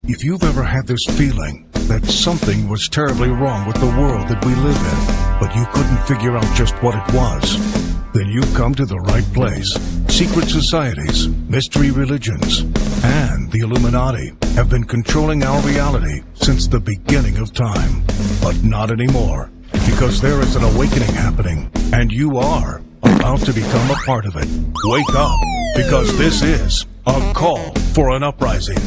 If you've ever had this feeling that something was terribly wrong with the world that we live in, but you couldn't figure out just what it was, then you've come to the right place. Secret societies, mystery religions, and the Illuminati have been controlling our reality since the beginning of time. But not anymore, because there is an awakening happening, and you are about to become a part of it. Wake up, because this is a call for an uprising.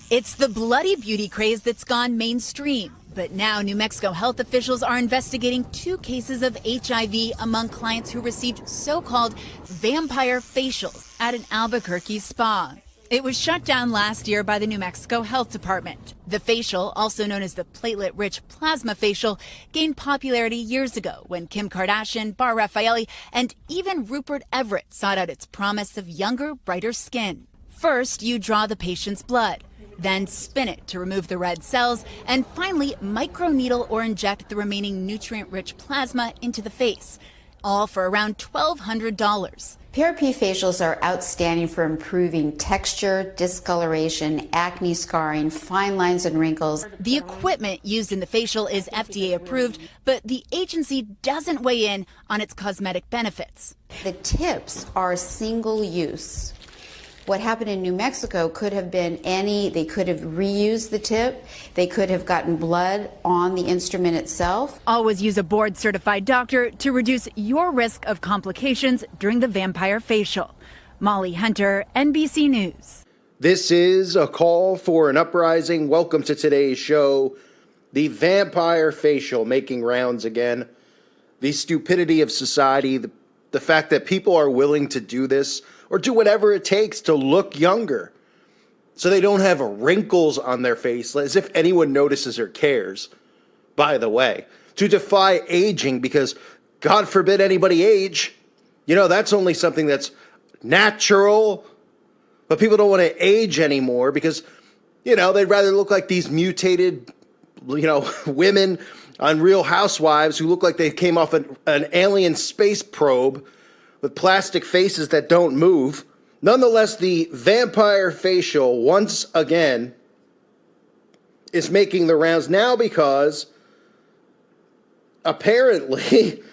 It's the bloody beauty craze that's gone mainstream. But now New Mexico health officials are investigating 2 cases of HIV among clients who received so-called vampire facials at an Albuquerque spa. It was shut down last year by the New Mexico Health Department. The facial, also known as the platelet-rich plasma facial, gained popularity years ago when Kim Kardashian, Bar Raffaelli, and even Rupert Everett sought out its promise of younger, brighter skin. First, you draw the patient's blood, then spin it to remove the red cells, and finally microneedle or inject the remaining nutrient-rich plasma into the face, all for around $1,200. PRP facials are outstanding for improving texture, discoloration, acne scarring, fine lines and wrinkles. The equipment used in the facial is FDA approved, but the agency doesn't weigh in on its cosmetic benefits. The tips are single use. What happened in New Mexico could have been they could have reused the tip, they could have gotten blood on the instrument itself. Always use a board-certified doctor to reduce your risk of complications during the vampire facial. Molly Hunter, NBC News. This is a call for an uprising. Welcome to today's show. The vampire facial making rounds again. The stupidity of society, the fact that people are willing to do this or do whatever it takes to look younger so they don't have wrinkles on their face, as if anyone notices or cares, by the way. To defy aging because, God forbid anybody age. You know, that's only something that's natural. But people don't want to age anymore because, you know, they'd rather look like these mutated, women on Real Housewives who look like they came off an alien space probe with plastic faces that don't move. Nonetheless, the vampire facial, once again, is making the rounds now because apparently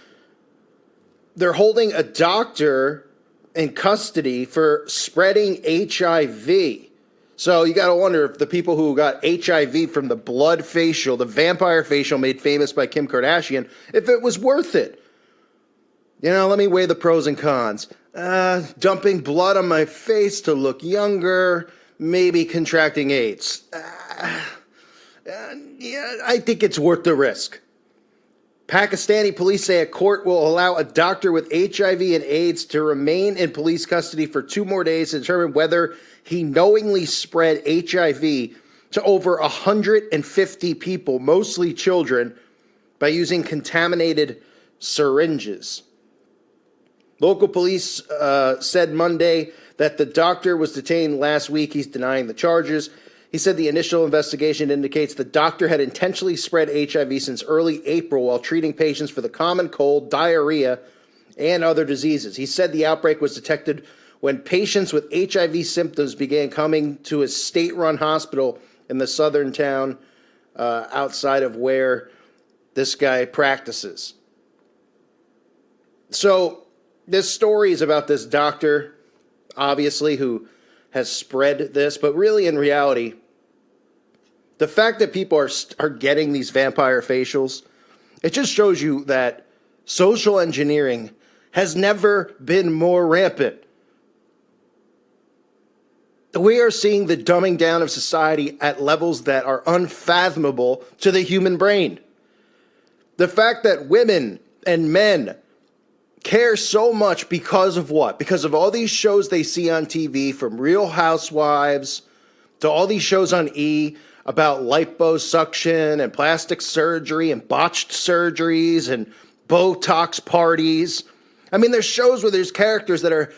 they're holding a doctor in custody for spreading HIV. So you got to wonder if the people who got HIV from the blood facial, the vampire facial made famous by Kim Kardashian, if it was worth it. You know, let me weigh the pros and cons. Dumping blood on my face to look younger, maybe contracting AIDS. Yeah, I think it's worth the risk. Pakistani police say a court will allow a doctor with HIV and AIDS to remain in police custody for 2 more days to determine whether he knowingly spread HIV to over 150 people, mostly children, by using contaminated syringes. Local police said Monday that the doctor was detained last week. He's denying the charges. He said the initial investigation indicates the doctor had intentionally spread HIV since early April while treating patients for the common cold, diarrhea, and other diseases. He said the outbreak was detected when patients with HIV symptoms began coming to a state-run hospital in the southern town outside of where this guy practices. So this story is about this doctor, obviously, who has spread this. But really, in reality, the fact that people are getting these vampire facials, it just shows you that social engineering has never been more rampant. We are seeing the dumbing down of society at levels that are unfathomable to the human brain. The fact that women and men care so much because of what? Because of all these shows they see on TV, from Real Housewives to all these shows on E about liposuction and plastic surgery and botched surgeries and Botox parties. I mean, there's shows where there's characters that are,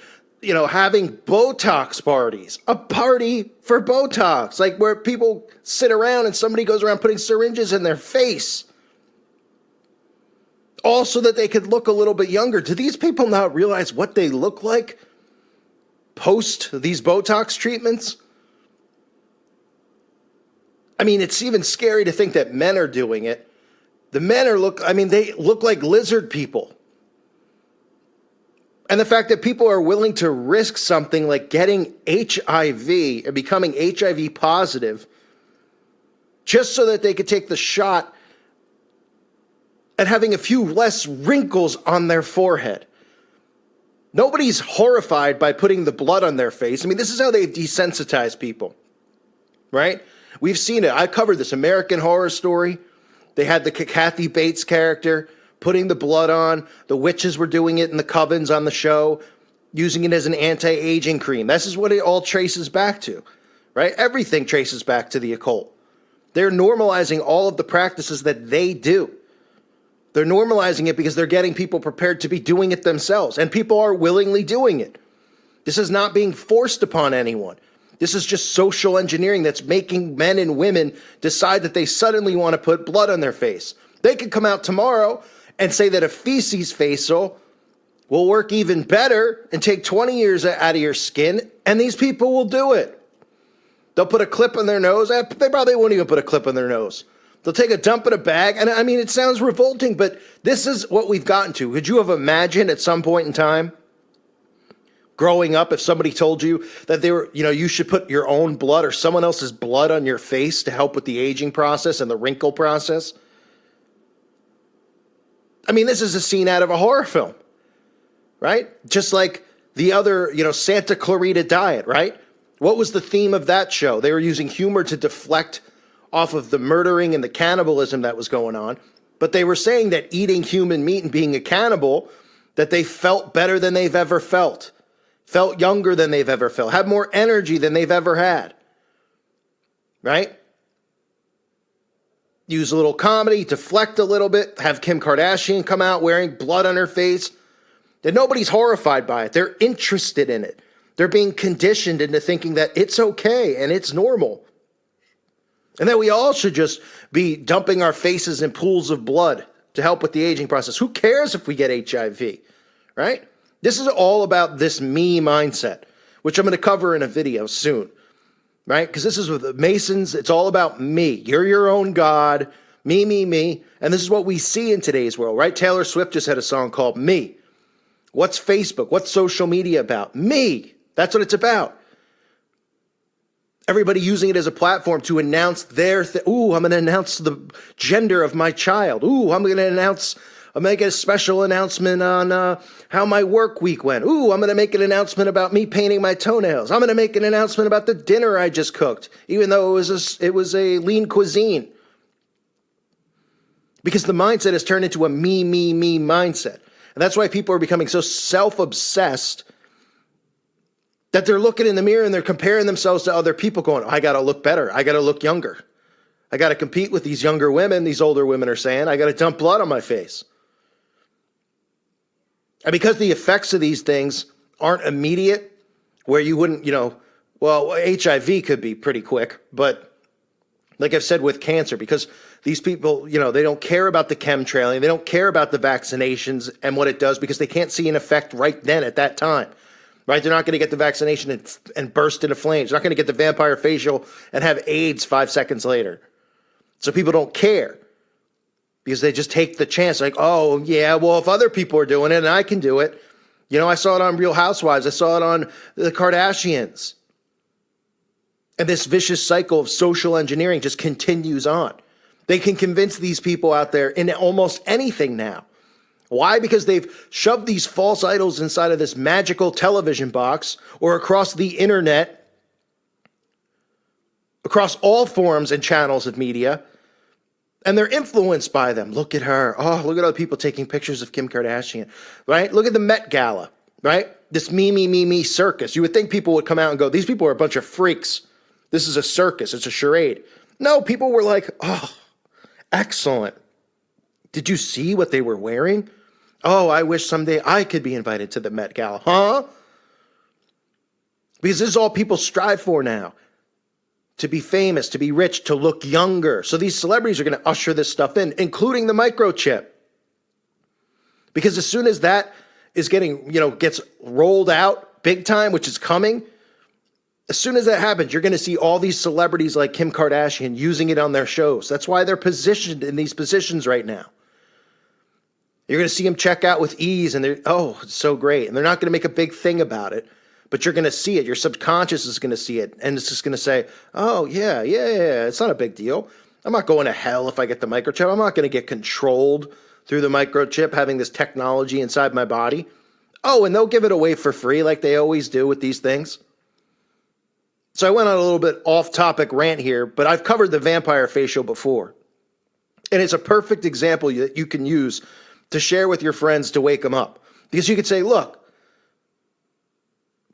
having Botox parties. A party for Botox, like where people sit around and somebody goes around putting syringes in their face. All so that they could look a little bit younger. Do these people not realize what they look like post these Botox treatments? I mean, it's even scary to think that men are doing it. The men they look like lizard people. And the fact that people are willing to risk something like getting HIV and becoming HIV positive just so that they could take the shot and having a few less wrinkles on their forehead. Nobody's horrified by putting the blood on their face. I mean, this is how they've desensitized people, right? We've seen it. I covered this American Horror Story. They had the Kathy Bates character putting the blood on. The witches were doing it in the covens on the show, using it as an anti-aging cream. This is what it all traces back to, right? Everything traces back to the occult. They're normalizing all of the practices that they do. They're normalizing it because they're getting people prepared to be doing it themselves, and people are willingly doing it. This is not being forced upon anyone. This is just social engineering that's making men and women decide that they suddenly want to put blood on their face. They could come out tomorrow and say that a feces facial will work even better and take 20 years out of your skin, and these people will do it. They'll put a clip on their nose. They probably won't even put a clip on their nose. They'll take a dump in a bag, and I mean, it sounds revolting, but this is what we've gotten to. Could you have imagined at some point in time, growing up, if somebody told you that you should put your own blood or someone else's blood on your face to help with the aging process and the wrinkle process? I mean, this is a scene out of a horror film, right? Just like the other, Santa Clarita Diet, right? What was the theme of that show? They were using humor to deflect off of the murdering and the cannibalism that was going on. But they were saying that eating human meat and being a cannibal, that they felt better than they've ever felt younger than they've ever felt, had more energy than they've ever had, right? Use a little comedy, deflect a little bit, have Kim Kardashian come out wearing blood on her face. And nobody's horrified by it. They're interested in it. They're being conditioned into thinking that it's okay and it's normal. And that we all should just be dumping our faces in pools of blood to help with the aging process. Who cares if we get HIV, right? This is all about this me mindset, which I'm going to cover in a video soon, right? Because this is with the Masons. It's all about me. You're your own God. Me, me, me. And this is what we see in today's world, right? Taylor Swift just had a song called Me. What's Facebook? What's social media about? Me. That's what it's about. Everybody using it as a platform to announce their Ooh, I'm going to announce the gender of my child. Ooh, I'm going to make a special announcement on how my work week went. Ooh, I'm going to make an announcement about me painting my toenails. I'm going to make an announcement about the dinner I just cooked, even though it was a lean cuisine. Because the mindset has turned into a me, me, me mindset. And that's why people are becoming so self-obsessed that they're looking in the mirror and they're comparing themselves to other people going, I got to look better. I got to look younger. I got to compete with these younger women. These older women are saying, I got to dump blood on my face. And because the effects of these things aren't immediate, where you wouldn't, HIV could be pretty quick, but like I've said with cancer, because these people, they don't care about the chemtrailing, they don't care about the vaccinations and what it does because they can't see an effect right then at that time, right? They're not going to get the vaccination and burst into flames. They're not going to get the vampire facial and have AIDS 5 seconds later. So people don't care. Because they just take the chance, like, oh, yeah, well, if other people are doing it and I can do it. I saw it on Real Housewives. I saw it on the Kardashians. And this vicious cycle of social engineering just continues on. They can convince these people out there in almost anything now. Why? Because they've shoved these false idols inside of this magical television box or across the internet, across all forms and channels of media. And they're influenced by them. Look at her. Oh, look at other people taking pictures of Kim Kardashian, right? Look at the Met Gala, right? This me, me, me, me circus. You would think people would come out and go, these people are a bunch of freaks. This is a circus. It's a charade. No, people were like, oh, excellent. Did you see what they were wearing? Oh, I wish someday I could be invited to the Met Gala. Huh? Because this is all people strive for now. To be famous, to be rich, to look younger. So these celebrities are going to usher this stuff in, including the microchip. Because as soon as that is gets rolled out big time, which is coming, As soon as that happens, you're going to see all these celebrities like Kim Kardashian using it on their shows. That's why they're positioned in these positions right now. You're going to see them check out with ease, and it's so great. And they're not going to make a big thing about it, but you're going to see it. Your subconscious is going to see it, and it's just going to say, oh, yeah, it's not a big deal. I'm not going to hell if I get the microchip. I'm not going to get controlled through the microchip, having this technology inside my body. Oh, and they'll give it away for free like they always do with these things. So I went on a little bit off-topic rant here, but I've covered the vampire facial before. And it's a perfect example that you can use to share with your friends to wake them up. Because you could say, look,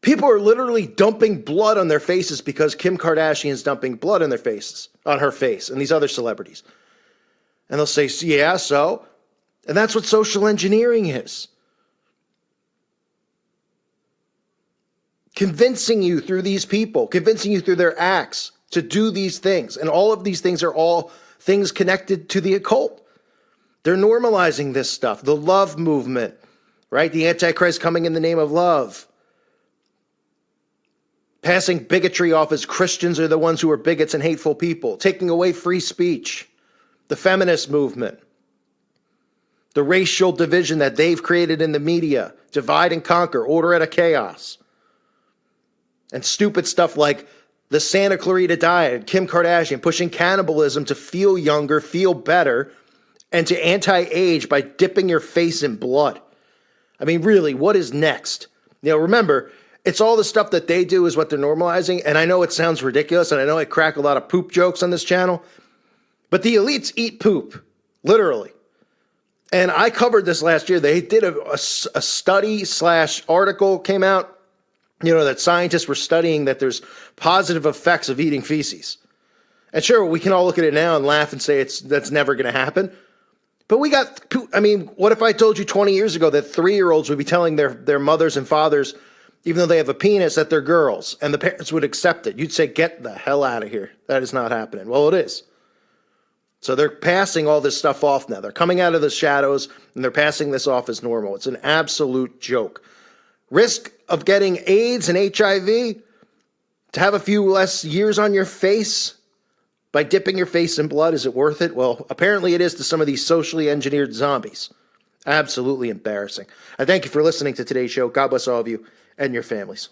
people are literally dumping blood on their faces because Kim Kardashian's dumping blood on their faces, on her face, and these other celebrities. And they'll say, yeah, so? And that's what social engineering is. Convincing you through these people, convincing you through their acts to do these things. And all of these things are all things connected to the occult. They're normalizing this stuff. The love movement, right? The Antichrist coming in the name of love. Passing bigotry off as Christians are the ones who are bigots and hateful people. Taking away free speech. The feminist movement. The racial division that they've created in the media. Divide and conquer. Order out of chaos. And stupid stuff like the Santa Clarita Diet, Kim Kardashian pushing cannibalism to feel younger, feel better, and to anti-age by dipping your face in blood. I mean, really, what is next? Remember, it's all the stuff that they do is what they're normalizing, and I know it sounds ridiculous, and I know I crack a lot of poop jokes on this channel, but the elites eat poop, literally. And I covered this last year. They did a study / article came out, that scientists were studying that there's positive effects of eating feces. And sure, we can all look at it now and laugh and say that's never going to happen. But what if I told you 20 years ago that 3-year-olds would be telling their mothers and fathers, even though they have a penis, that they're girls, and the parents would accept it? You'd say, get the hell out of here. That is not happening. Well, it is. So they're passing all this stuff off now. They're coming out of the shadows, and they're passing this off as normal. It's an absolute joke. Risk of getting AIDS and HIV, to have a few less years on your face by dipping your face in blood, is it worth it? Well, apparently it is to some of these socially engineered zombies. Absolutely embarrassing. I thank you for listening to today's show. God bless all of you and your families.